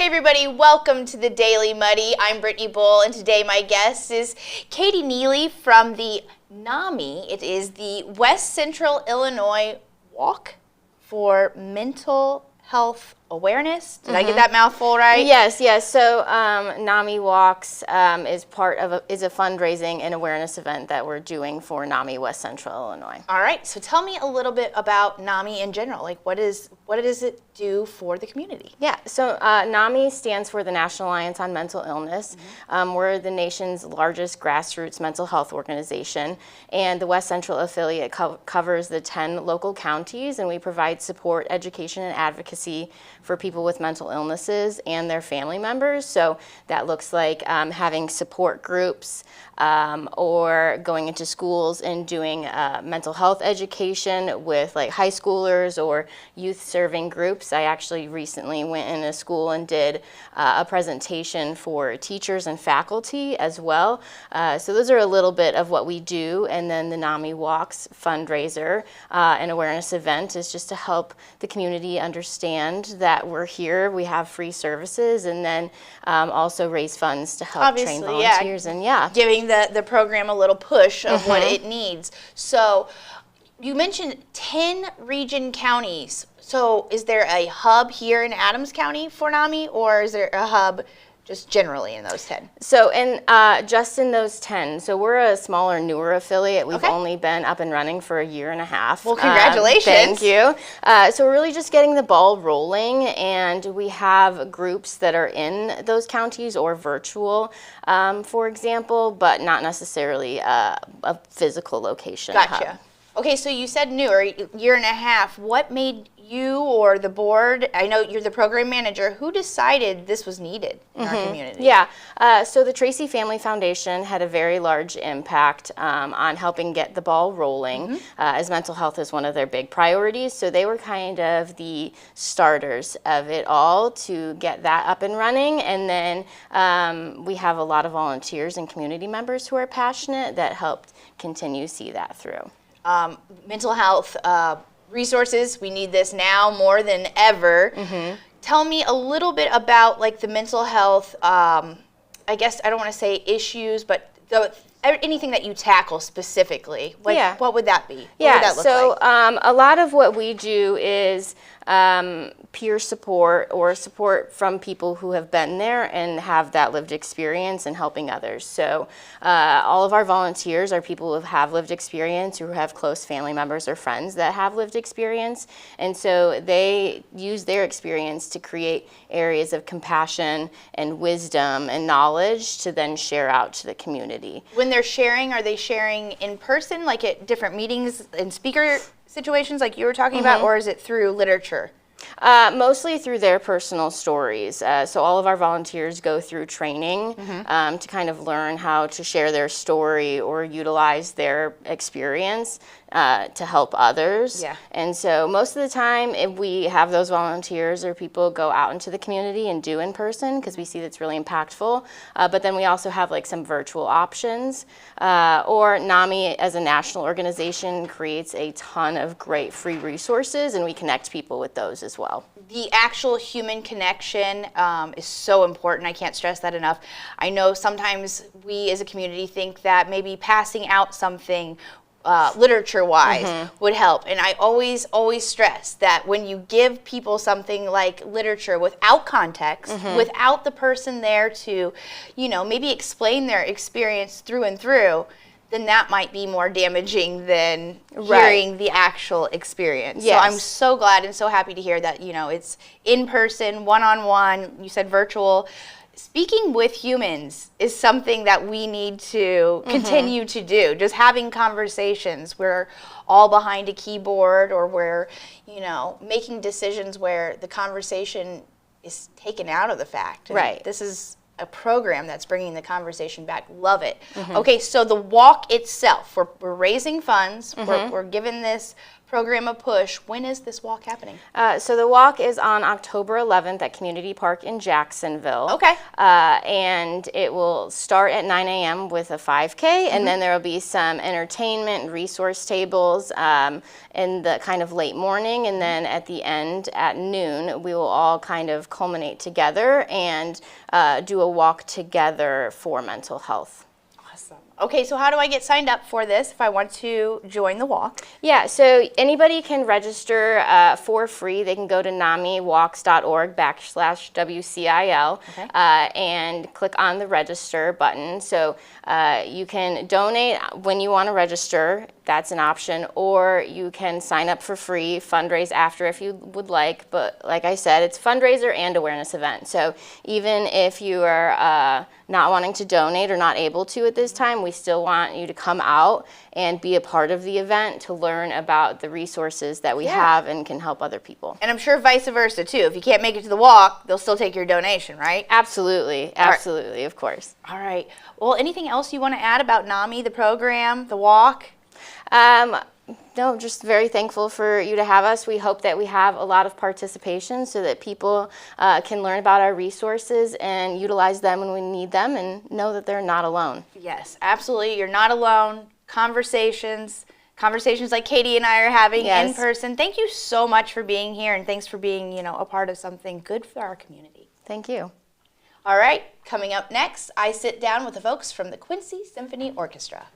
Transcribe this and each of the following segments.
everybody, welcome to the Daily Muddy. I'm Brittany Bull, and today my guest is Katie Neely from the NAMI. It is the West Central Illinois Walk for Mental Health Awareness. Did I get that mouthful right? Yes. So NAMI Walks is a fundraising and awareness event that we're doing for NAMI West Central Illinois. All right. So tell me a little bit about NAMI in general. Like, what does it do for the community? Yeah. So NAMI stands for the National Alliance on Mental Illness. We're the nation's largest grassroots mental health organization, and the West Central affiliate covers the 10 local counties, and we provide support, education, and advocacy for people with mental illnesses and their family members. So that looks like having support groups or going into schools and doing mental health education with like high schoolers or youth serving groups. I actually recently went in a school and did a presentation for teachers and faculty as well. So those are a little bit of what we do. And then the NAMI Walks fundraiser and awareness event is just to help the community understand that we're here, we have free services, and then also raise funds to help train volunteers. And giving the program a little push of what it needs. So you mentioned 10 region counties. So is there a hub here in Adams County for NAMI, or is there a hub just generally in those 10? So just in those 10. So we're a smaller, newer affiliate. We've only been up and running for a year and a half. Well, congratulations. Thank you. So we're really just getting the ball rolling, and we have groups that are in those counties or virtual, for example, but not necessarily a physical location. Gotcha. Hub. Okay, so you said newer, year and a half. What made you or the board, I know you're the program manager, who decided this was needed in our community? Yeah, so the Tracy Family Foundation had a very large impact on helping get the ball rolling, as mental health is one of their big priorities. So they were kind of the starters of it all to get that up and running. And then we have a lot of volunteers and community members who are passionate that helped continue to see that through. Mental health resources, we need this now more than ever. Tell me a little bit about like the mental health, I guess I don't want to say issues, but anything that you tackle specifically. Like, what would that be? What would that look like? A lot of what we do is peer support or support from people who have been there and have that lived experience and helping others. So all of our volunteers are people who have lived experience, who have close family members or friends that have lived experience. And so they use their experience to create areas of compassion and wisdom and knowledge to then share out to the community. When they're sharing, are they sharing in person, like at different meetings and speaker situations like you were talking about, or is it through literature? Mostly through their personal stories. So all of our volunteers go through training to kind of learn how to share their story or utilize their experience to help others. And so most of the time, if we have those volunteers or people go out into the community and do in person, because we see that's really impactful. But then we also have like some virtual options. Or NAMI as a national organization creates a ton of great free resources, and we connect people with those as well. The actual human connection is so important. I can't stress that enough. I know sometimes we as a community think that maybe passing out something literature-wise would help. And I always stress that when you give people something like literature without context, without the person there to, maybe explain their experience through and through, then that might be more damaging than hearing the actual experience. So I'm so glad and so happy to hear that, it's in person, one-on-one, you said virtual. Speaking with humans is something that we need to continue to do. Just having conversations. We're all behind a keyboard, or we're, making decisions where the conversation is taken out of the fact. And this is a program that's bringing the conversation back. Love it. Okay, so the walk itself, we're raising funds. We're giving this program a push. When is this walk happening? So the walk is on October 11th at Community Park in Jacksonville. Okay. And it will start at 9 a.m. with a 5K, and then there will be some entertainment and resource tables in the kind of late morning, and then at the end at noon, we will all kind of culminate together and do a walk together for mental health. Awesome. Okay, so how do I get signed up for this if I want to join the walk? Yeah, so anybody can register for free. They can go to namiwalks.org/WCIL and click on the register button. So you can donate when you want to register. That's an option, or you can sign up for free, fundraise after if you would like. But like I said, it's a fundraiser and awareness event. So even if you are not wanting to donate or not able to at this time, we still want you to come out and be a part of the event to learn about the resources that we have and can help other people. And I'm sure vice versa too. If you can't make it to the walk, they'll still take your donation, right? Absolutely, absolutely, of course. All right. Well, anything else you want to add about NAMI, the program, the walk? No, just very thankful for you to have us. We hope that we have a lot of participation so that people can learn about our resources and utilize them when we need them and know that they're not alone. Yes, absolutely. You're not alone. Conversations like Katie and I are having in person. Thank you so much for being here, and thanks for being, a part of something good for our community. Thank you. All right, coming up next, I sit down with the folks from the Quincy Symphony Orchestra.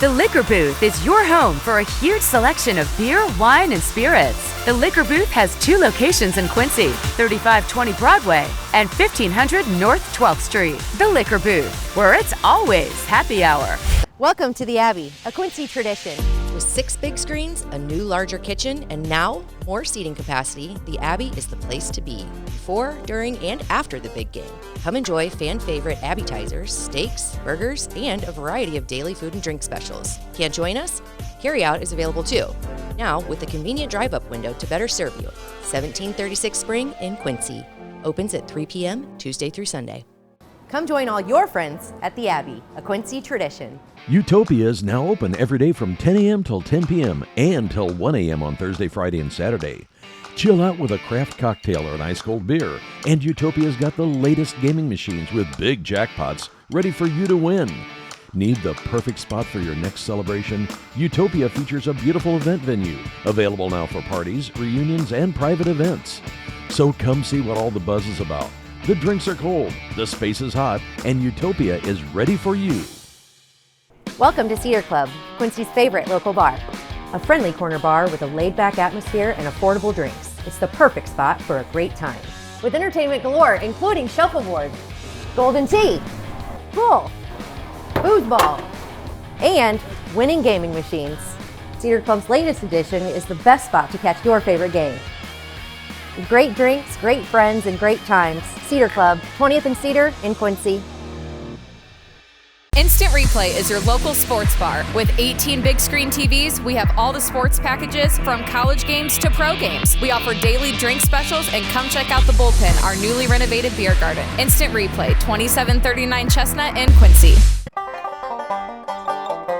The Liquor Booth is your home for a huge selection of beer, wine, and spirits. The Liquor Booth has 2 locations in Quincy, 3520 Broadway and 1500 North 12th Street. The Liquor Booth, where it's always happy hour. Welcome to the Abbey, a Quincy tradition. With 6 big screens, a new larger kitchen, and now more seating capacity, the Abbey is the place to be before, during, and after the big game. Come enjoy fan-favorite appetizers, steaks, burgers, and a variety of daily food and drink specials. Can't join us? Carryout is available too. Now with a convenient drive-up window to better serve you. 1736 Spring in Quincy. Opens at 3 p.m. Tuesday through Sunday. Come join all your friends at the Abbey, a Quincy tradition. Utopia is now open every day from 10 a.m. till 10 p.m. and till 1 a.m. on Thursday, Friday, and Saturday. Chill out with a craft cocktail or an ice-cold beer. And Utopia's got the latest gaming machines with big jackpots ready for you to win. Need the perfect spot for your next celebration? Utopia features a beautiful event venue, available now for parties, reunions, and private events. So come see what all the buzz is about. The drinks are cold, the space is hot, and Utopia is ready for you. Welcome to Cedar Club, Quincy's favorite local bar. A friendly corner bar with a laid-back atmosphere and affordable drinks. It's the perfect spot for a great time. With entertainment galore, including shuffleboard, golden tea, pool, foosball, and winning gaming machines. Cedar Club's latest edition is the best spot to catch your favorite game. Great drinks, great friends, and great times. Cedar Club, 20th and Cedar in Quincy. Instant Replay is your local sports bar. With 18 big screen TVs, we have all the sports packages from college games to pro games. We offer daily drink specials, and come check out the Bullpen, our newly renovated beer garden. Instant Replay, 2739 Chestnut in Quincy.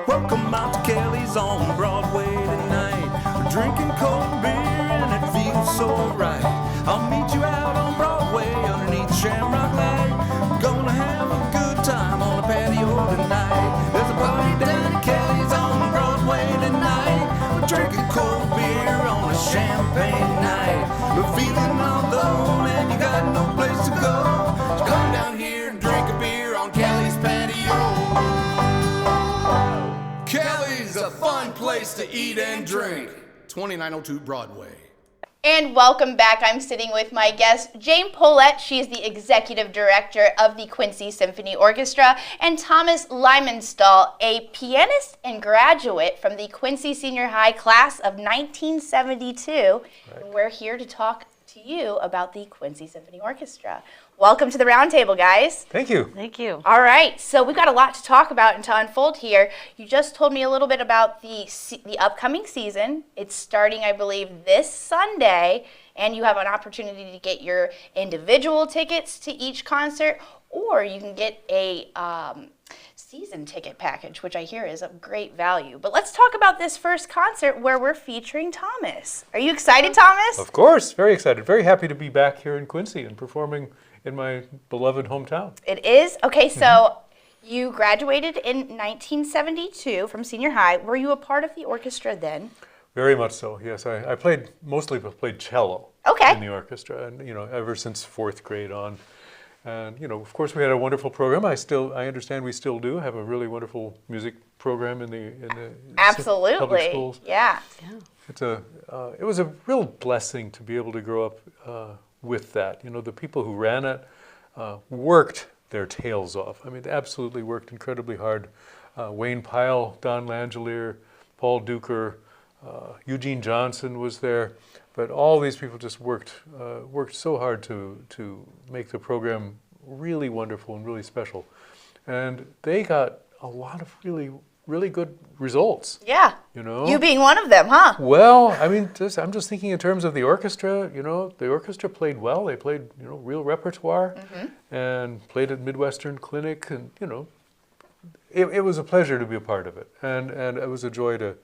Welcome out to Kelly's on Broadway tonight. We're drinking cold beer and it feels so right. I'll meet you out on Broadway underneath Shamrock Light. We're gonna have a good time on the patio tonight. There's a party down at Kelly's on Broadway tonight. We're drinking cold beer on a champagne night. We're feeling all alone and you got no place to go. So come down here and drink a beer on Kelly's patio. Kelly's a fun place to eat and drink. 2902 Broadway. And welcome back. I'm sitting with my guest, Jane Polett. She is the executive director of the Quincy Symphony Orchestra, and Thomas Lymenstull, a pianist and graduate from the Quincy Senior High class of 1972. Right. And we're here to talk to you about the Quincy Symphony Orchestra. Welcome to the roundtable, guys. Thank you. Thank you. All right, so we've got a lot to talk about and to unfold here. You just told me a little bit about the upcoming season. It's starting, I believe, this Sunday, and you have an opportunity to get your individual tickets to each concert, or you can get a season ticket package, which I hear is of great value. But let's talk about this first concert where we're featuring Thomas. Are you excited, Thomas? Of course, very excited. Very happy to be back here in Quincy and performing in my beloved hometown. It is? Okay, so you graduated in 1972 from senior high. Were you a part of the orchestra then? Very much so, yes. I mostly played cello in the orchestra, and ever since 4th grade on. And of course, we had a wonderful program. I understand we still do have a really wonderful music program in the Absolutely. Public schools. Yeah. It was a real blessing to be able to grow up with that. The people who ran it worked their tails off. I mean, they absolutely worked incredibly hard. Wayne Pyle, Don Langelier, Paul Duker, Eugene Johnson was there. But all these people just worked so hard to make the program really wonderful and really special. And they got a lot of really good results. Yeah. You being one of them, huh? Well, I mean, I'm just thinking in terms of the orchestra. The orchestra played well. They played real repertoire and played at Midwestern Clinic, and it was a pleasure to be a part of it, and it was a joy to.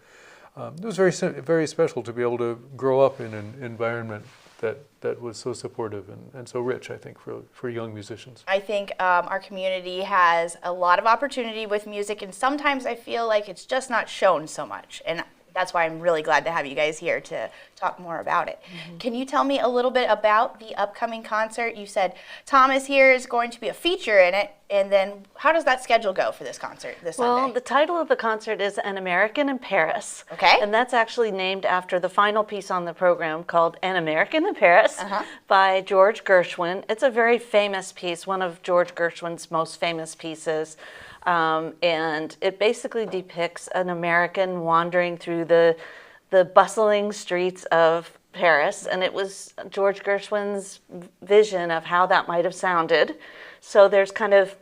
It was very special to be able to grow up in an environment that was so supportive and so rich, I think, for young musicians. I think our community has a lot of opportunity with music, and sometimes I feel like it's just not shown so much. And that's why I'm really glad to have you guys here to talk more about it. Can you tell me a little bit about the upcoming concert? You said Thomas here is going to be a feature in it, and then how does that schedule go for this concert this Sunday? Well, the title of the concert is An American in Paris. Okay. And that's actually named after the final piece on the program called An American in Paris by George Gershwin. It's a very famous piece, one of George Gershwin's most famous pieces. And it basically depicts an American wandering through the bustling streets of Paris, and it was George Gershwin's vision of how that might have sounded. So there's kind of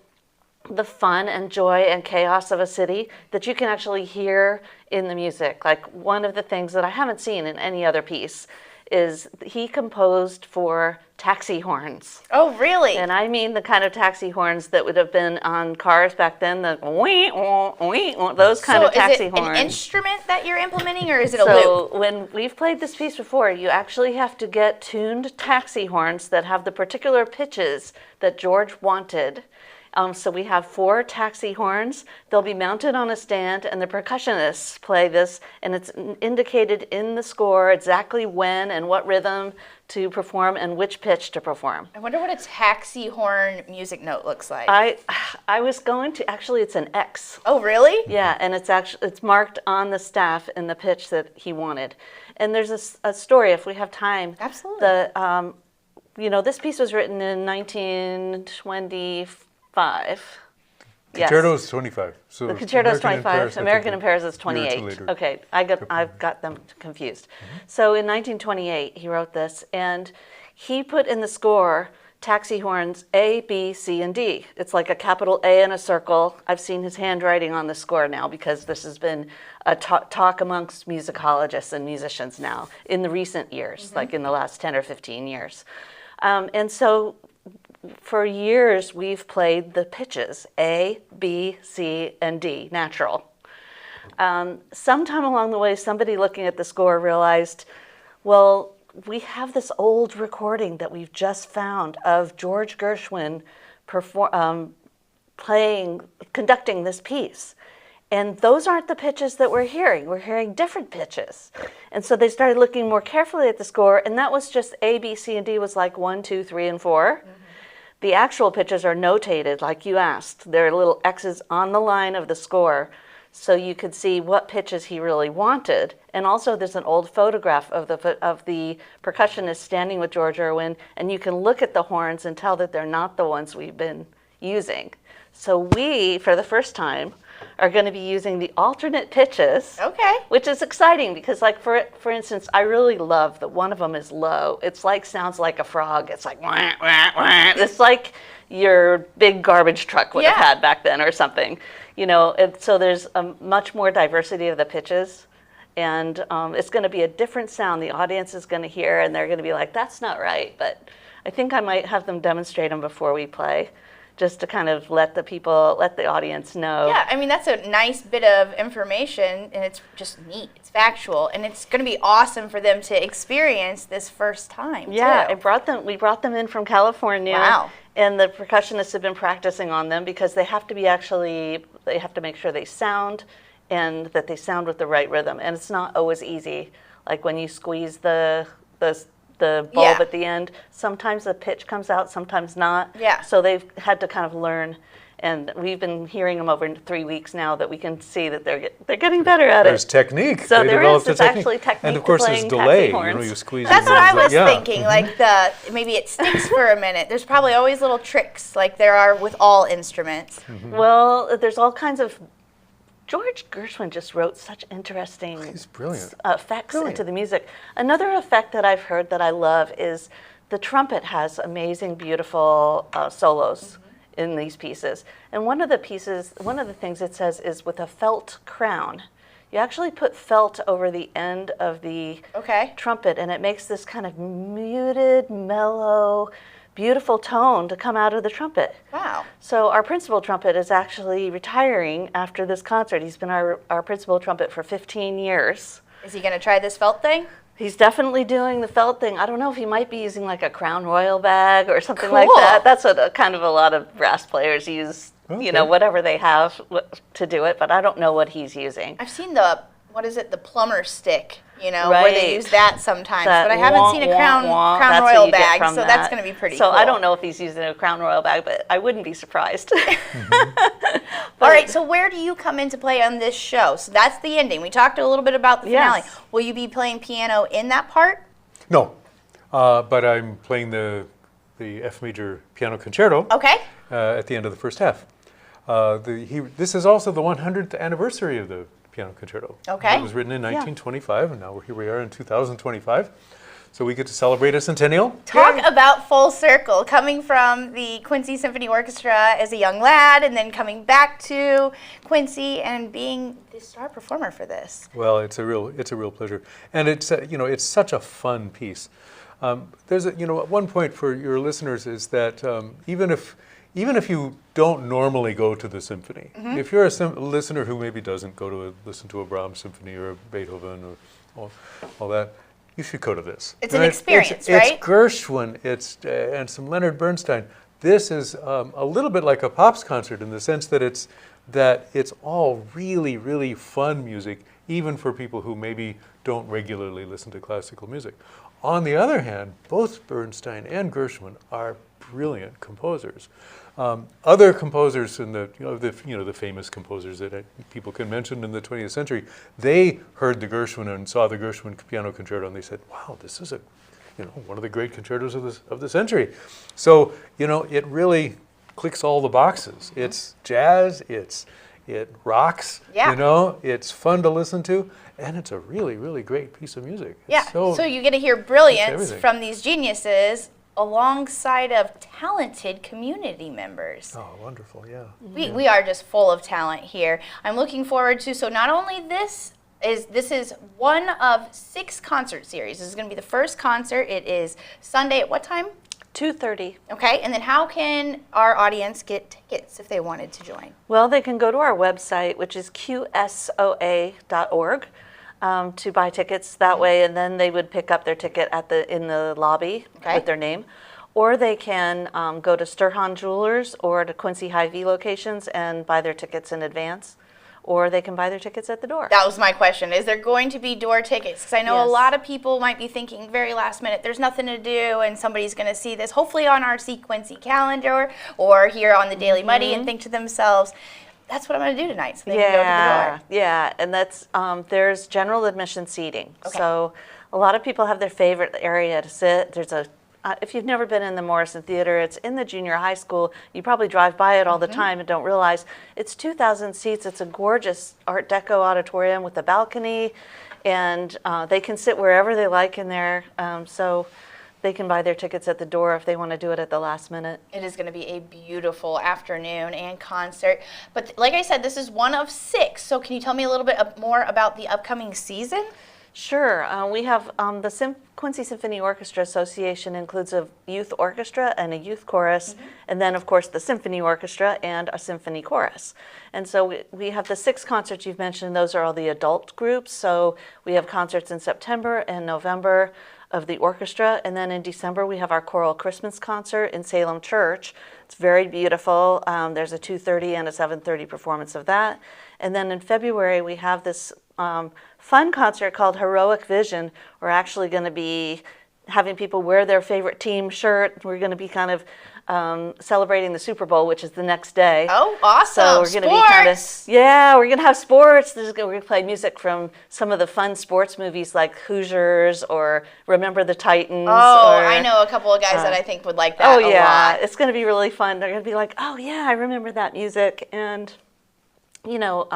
the fun and joy and chaos of a city that you can actually hear in the music. Like, one of the things that I haven't seen in any other piece is he composed for taxi horns. Oh, really? And I mean the kind of taxi horns that would have been on cars back then, the wee, wee, those kind of taxi horns. So is it an instrument that you're implementing, or is it a loop? So when we've played this piece before, you actually have to get tuned taxi horns that have the particular pitches that George wanted. So we have 4 taxi horns. They'll be mounted on a stand, and the percussionists play this, and it's indicated in the score exactly when and what rhythm to perform and which pitch to perform. I wonder what a taxi horn music note looks like. I was going to, actually it's an X. Oh, really? Yeah, and it's marked on the staff in the pitch that he wanted. And there's a story, if we have time. Absolutely. This piece was written in 1925. Concerto is 25. So the concerto is 25. American in Paris is 28. Okay, I've got them confused. So in 1928, he wrote this, and he put in the score taxi horns A, B, C, and D. It's like a capital A and a circle. I've seen his handwriting on the score now because this has been a talk amongst musicologists and musicians now in the recent years, like in the last 10 or 15 years. And so for years, we've played the pitches, A, B, C, and D, natural. Sometime along the way, somebody looking at the score realized, well, we have this old recording that we've just found of George Gershwin conducting this piece. And those aren't the pitches that we're hearing. We're hearing different pitches. And so they started looking more carefully at the score, and that was just A, B, C, and D was like 1, 2, 3, and 4. The actual pitches are notated, like you asked. There are little X's on the line of the score, so you could see what pitches he really wanted. And also there's an old photograph of the percussionist standing with George Gershwin, and you can look at the horns and tell that they're not the ones we've been using. So we, for the first time, are going to be using the alternate pitches, which is exciting because, like, for instance, I really love that one of them is low. It's like, sounds like a frog. It's like, wah, wah, wah. It's like your big garbage truck would have had back then or something, and so there's a much more diversity of the pitches. And it's going to be a different sound the audience is going to hear, and they're going to be like, that's not right. But I think I might have them demonstrate them before we play, just to kind of let the audience know. Yeah, I mean, that's a nice bit of information, and it's just neat. It's factual, and it's going to be awesome for them to experience this first time, Yeah, too. we brought them in from California. Wow. And the percussionists have been practicing on them because they have to make sure they sound and that they sound with the right rhythm. And it's not always easy. Like when you squeeze the bulb Yeah. at the end, sometimes the pitch comes out, sometimes not. Yeah. So they've had to kind of learn. And we've been hearing them over 3 weeks now that we can see that they're getting better at There's it. technique. So They there developed is. a It's actually technique And of to course, there's playing delay. taxi horns. You squeeze That's it what I and was yeah. thinking. Like maybe it sticks for a minute. There's probably always little tricks, like there are with all instruments. Well, there's all kinds of. George Gershwin just wrote such interesting He's brilliant. effects Brilliant. into the music. Another effect that I've heard that I love is the trumpet has amazing, beautiful solos in these pieces. And one of the things it says is with a felt crown. You actually put felt over the end of the trumpet, and it makes this kind of muted, mellow, beautiful tone to come out of the trumpet. Wow. So our principal trumpet is actually retiring after this concert. He's been our principal trumpet for 15 years. Is he going to try this felt thing? He's definitely doing the felt thing. I don't know if he might be using like a Crown Royal bag or something like Cool. that. That's what kind of a lot of brass players use, whatever they have to do it, but I don't know what he's using. I've seen the plumber stick, where they use that sometimes, but I haven't seen a Crown that's what Royal you get bag, from so that. that's going to be pretty So cool. I don't know if he's using a Crown Royal bag, but I wouldn't be surprised. All right, so where do you come into play on this show? So that's the ending. We talked a little bit about the finale. Yes. Will you be playing piano in that part? No, but I'm playing the F major piano concerto Okay. at the end of the first half. This is also the 100th anniversary of the piano concerto. Okay. It was written in 1925, and now here we are in 2025. So we get to celebrate a centennial. Talk about full circle, coming from the Quincy Symphony Orchestra as a young lad and then coming back to Quincy and being the star performer for this. Well, it's a real pleasure, and it's it's such a fun piece. There's one point for your listeners is that even if you don't normally go to the symphony, if you're a listener who maybe doesn't go to listen to a Brahms symphony or a Beethoven or all that, you should go to this. It's an experience, right? It's Gershwin, and some Leonard Bernstein. This is a little bit like a Pops concert in the sense that it's all really, really fun music, even for people who maybe don't regularly listen to classical music. On the other hand, both Bernstein and Gershwin are brilliant composers. Other composers in the famous composers that people can mention in the 20th century, they heard the Gershwin and saw the Gershwin piano concerto, and they said, "Wow, this is one of the great concertos of the century." So it really clicks all the boxes. It's jazz, it rocks. Yeah. It's fun to listen to, and it's a really, really great piece of music. Yeah. So you get to hear brilliance from these geniuses alongside of talented community members. Oh, wonderful, yeah. We are just full of talent here. I'm looking forward to, so not only this is one of 6 concert series. This is going to be the first concert. It is Sunday at what time? 2:30. Okay, and then how can our audience get tickets if they wanted to join? Well, they can go to our website, which is qsoa.org, to buy tickets that way, and then they would pick up their ticket in the lobby with their name. Or they can go to Sturhahn Jewelers or to Quincy Hy-Vee locations and buy their tickets in advance. Or they can buy their tickets at the door. That was my question. Is there going to be door tickets? Because I know a lot of people might be thinking very last minute, there's nothing to do, and somebody's going to see this, hopefully on our See Quincy calendar or here on the Daily Muddy, and think to themselves, that's what I'm going to do tonight. So they can go to the door. Yeah, and that's there's general admission seating. Okay. So a lot of people have their favorite area to sit. There's if you've never been in the Morrison Theater, it's in the junior high school. You probably drive by it all the time and don't realize it's 2,000 seats. It's a gorgeous Art Deco auditorium with a balcony, and they can sit wherever they like in there. So they can buy their tickets at the door if they want to do it at the last minute. It is going to be a beautiful afternoon and concert. But like I said, this is one of 6. So can you tell me a little bit more about the upcoming season? Sure. We have the Quincy Symphony Orchestra Association includes a youth orchestra and a youth chorus, and then, of course, the symphony orchestra and a symphony chorus. And so we have the 6 concerts you've mentioned. Those are all the adult groups. So we have concerts in September and November of the orchestra, and then in December we have our choral Christmas concert in Salem Church. It's very beautiful. There's a 2:30 and a 7:30 performance of that. And then in February we have this fun concert called Heroic Vision. We're actually going to be having people wear their favorite team shirt. We're going to be kind of celebrating the Super Bowl, which is the next day. Oh, awesome. So we're going to be kind of, we're going to have sports. We're going to play music from some of the fun sports movies like Hoosiers or Remember the Titans. Oh, I know a couple of guys that I think would like that a lot. lot. It's going to be really fun. They're going to be like, oh yeah, I remember that music. And you know,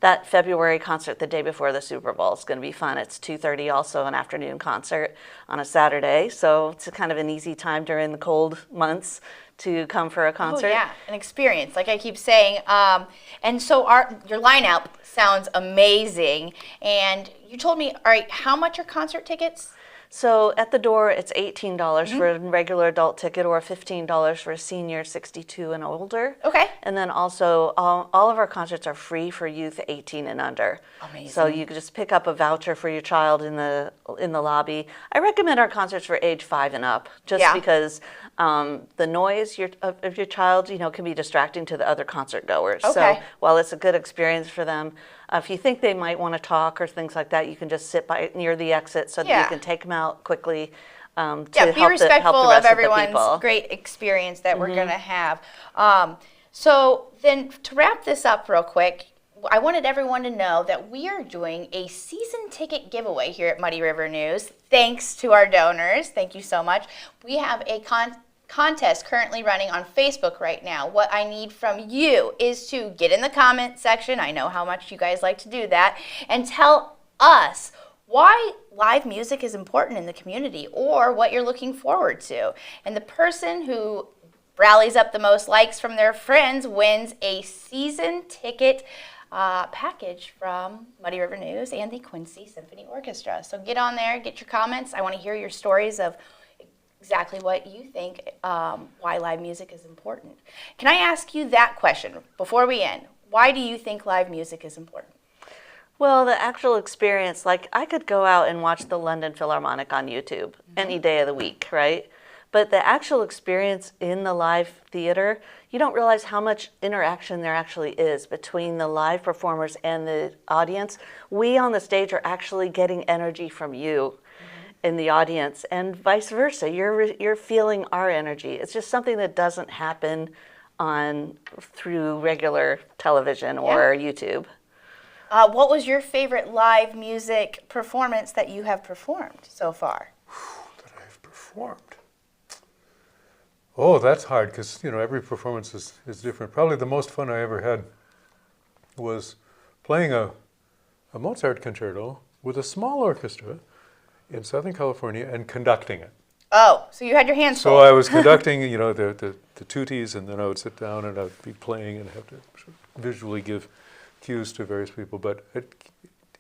that February concert the day before the Super Bowl is going to be fun. It's 2:30, also an afternoon concert on a Saturday. So it's kind of an easy time during the cold months to come for a concert. Oh yeah, an experience, like I keep saying. And so your lineup sounds amazing. And you told me, all right, how much are concert tickets? So at the door, it's $18 for a regular adult ticket, or $15 for a senior 62 and older. Okay. And then also, all of our concerts are free for youth 18 and under. Amazing. So you can just pick up a voucher for your child in the lobby. I recommend our concerts for age 5 and up, just because the noise of your child, you know, can be distracting to the other concert goers. Okay. So while it's a good experience for them, if you think they might want to talk or things like that, you can just sit near the exit so that you can take them out quickly to help the rest be respectful of everyone's great experience that we're going to have. So then to wrap this up real quick, I wanted everyone to know that we are doing a season ticket giveaway here at Muddy River News. Thanks to our donors. Thank you so much. We have a contest currently running on Facebook right now. What I need from you is to get in the comment section. I know how much you guys like to do that. And tell us why live music is important in the community or what you're looking forward to. And the person who rallies up the most likes from their friends wins a season ticket package from Muddy River News and the Quincy Symphony Orchestra. So get on there, get your comments. I want to hear your stories of exactly what you think, why live music is important. Can I ask you that question before we end? Why do you think live music is important? Well, the actual experience, like I could go out and watch the London Philharmonic on YouTube any day of the week, right? But the actual experience in the live theater, you don't realize how much interaction there actually is between the live performers and the audience. We on the stage are actually getting energy from you in the audience, and vice versa. You're feeling our energy. It's just something that doesn't happen through regular television or YouTube. What was your favorite live music performance that you have performed so far? That I've performed. Oh, that's hard because, you know, every performance is different. Probably the most fun I ever had was playing a Mozart concerto with a small orchestra in Southern California and conducting it. Oh, so you had your hands full. So I was conducting, you know, the tutis, and then I would sit down and I'd be playing and have to visually give cues to various people. But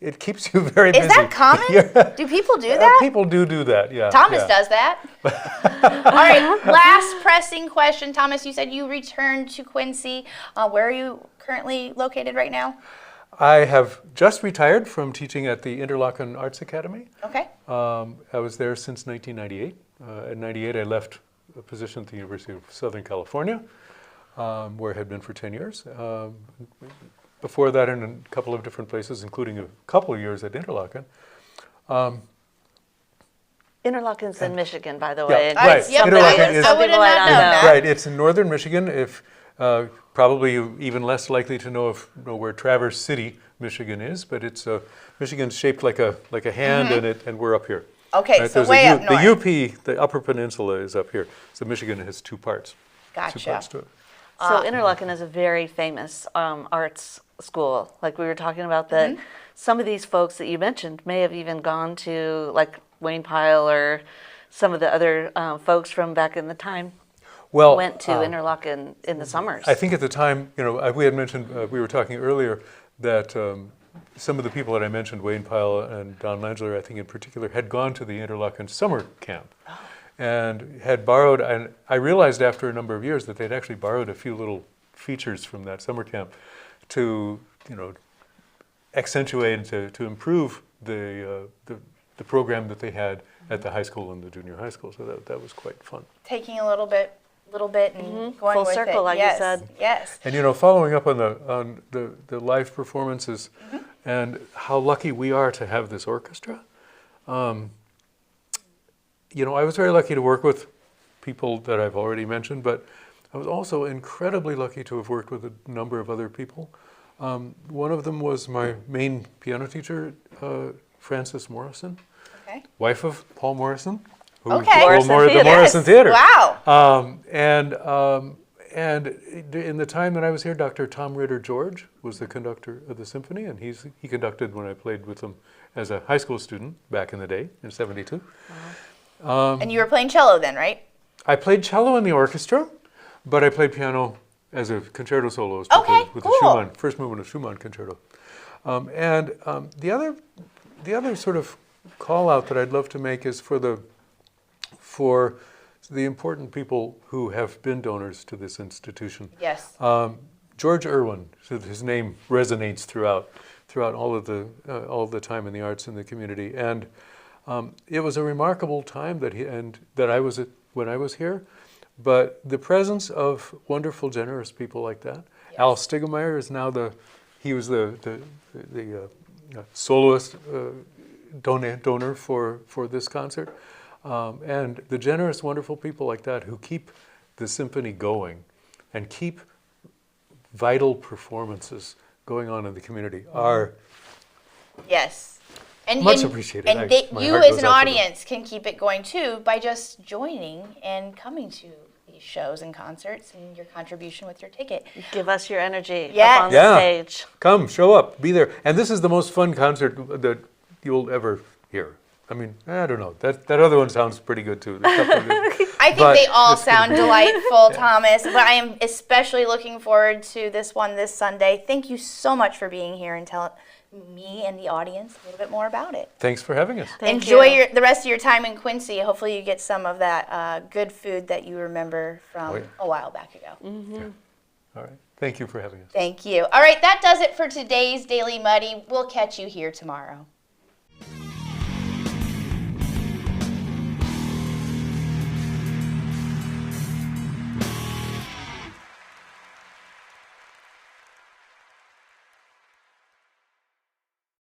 it keeps you very busy. Is that common? Yeah. Do people do that? People do that, yeah. Thomas does that. All right, last pressing question. Thomas, you said you returned to Quincy. Where are you currently located right now? I have just retired from teaching at the Interlochen Arts Academy. Okay. I was there since 1998. In 98, I left a position at the University of Southern California, where I had been for 10 years. Before that, in a couple of different places, including a couple of years at Interlochen. Interlochen's in Michigan, by the way. Yeah, right. Interlochen is. I would have not known that. Right, it's in northern Michigan. If probably even less likely to know where Traverse City, Michigan is, but it's Michigan's shaped like a hand, and we're up here. Okay, right? so way up north. The UP, the Upper Peninsula, is up here. So Michigan has two parts. Gotcha. 2 parts to it. So Interlochen is a very famous arts school. Like we were talking about that some of these folks that you mentioned may have even gone to like Wayne Pyle or some of the other folks from back in the time Well, went to Interlochen in the summers. I think at the time, we had mentioned, we were talking earlier that some of the people that I mentioned, Wayne Pyle and Don Langler, I think in particular, had gone to the Interlochen summer camp and had borrowed, and I realized after a number of years that they'd actually borrowed a few little features from that summer camp to, accentuate and to improve the program that they had at the high school and the junior high school. So that was quite fun. Taking a little bit and going Full with circle, it. like Yes, you said. Yes. And following up on the live performances and how lucky we are to have this orchestra. I was very lucky to work with people that I've already mentioned, but I was also incredibly lucky to have worked with a number of other people. One of them was my main piano teacher, Frances Morrison, wife of Paul Morrison, who the Morrison Theater. Wow. And in the time that I was here, Dr. Tom Ritter George was the conductor of the symphony, and he conducted when I played with him as a high school student back in the day in '72. And you were playing cello then, right? I played cello in the orchestra, but I played piano as a concerto soloist with the Schumann, first movement of Schumann concerto. The other sort of call out that I'd love to make is for the important people who have been donors to this institution. Yes. George Irwin, so his name resonates throughout all of the time in the arts in the community, and it was a remarkable time that I was at when I was here. But the presence of wonderful, generous people like that. Yes. Al Stigemeyer is now he was the soloist donor for this concert. And the generous, wonderful people like that who keep the symphony going and keep vital performances going on in the community are much appreciated. And you as an audience can keep it going too by just joining and coming to these shows and concerts and your contribution with your ticket. Give us your energy up on the stage. Come, show up, be there. And this is the most fun concert that you'll ever hear. I mean, I don't know. That other one sounds pretty good too. I think they all sound delightful, Thomas. But I am especially looking forward to this one this Sunday. Thank you so much for being here and telling me and the audience a little bit more about it. Thanks for having us. Enjoy the rest of your time in Quincy. Hopefully you get some of that good food that you remember from a while back ago. Mm-hmm. Yeah. All right. Thank you for having us. Thank you. All right, that does it for today's Daily Muddy. We'll catch you here tomorrow.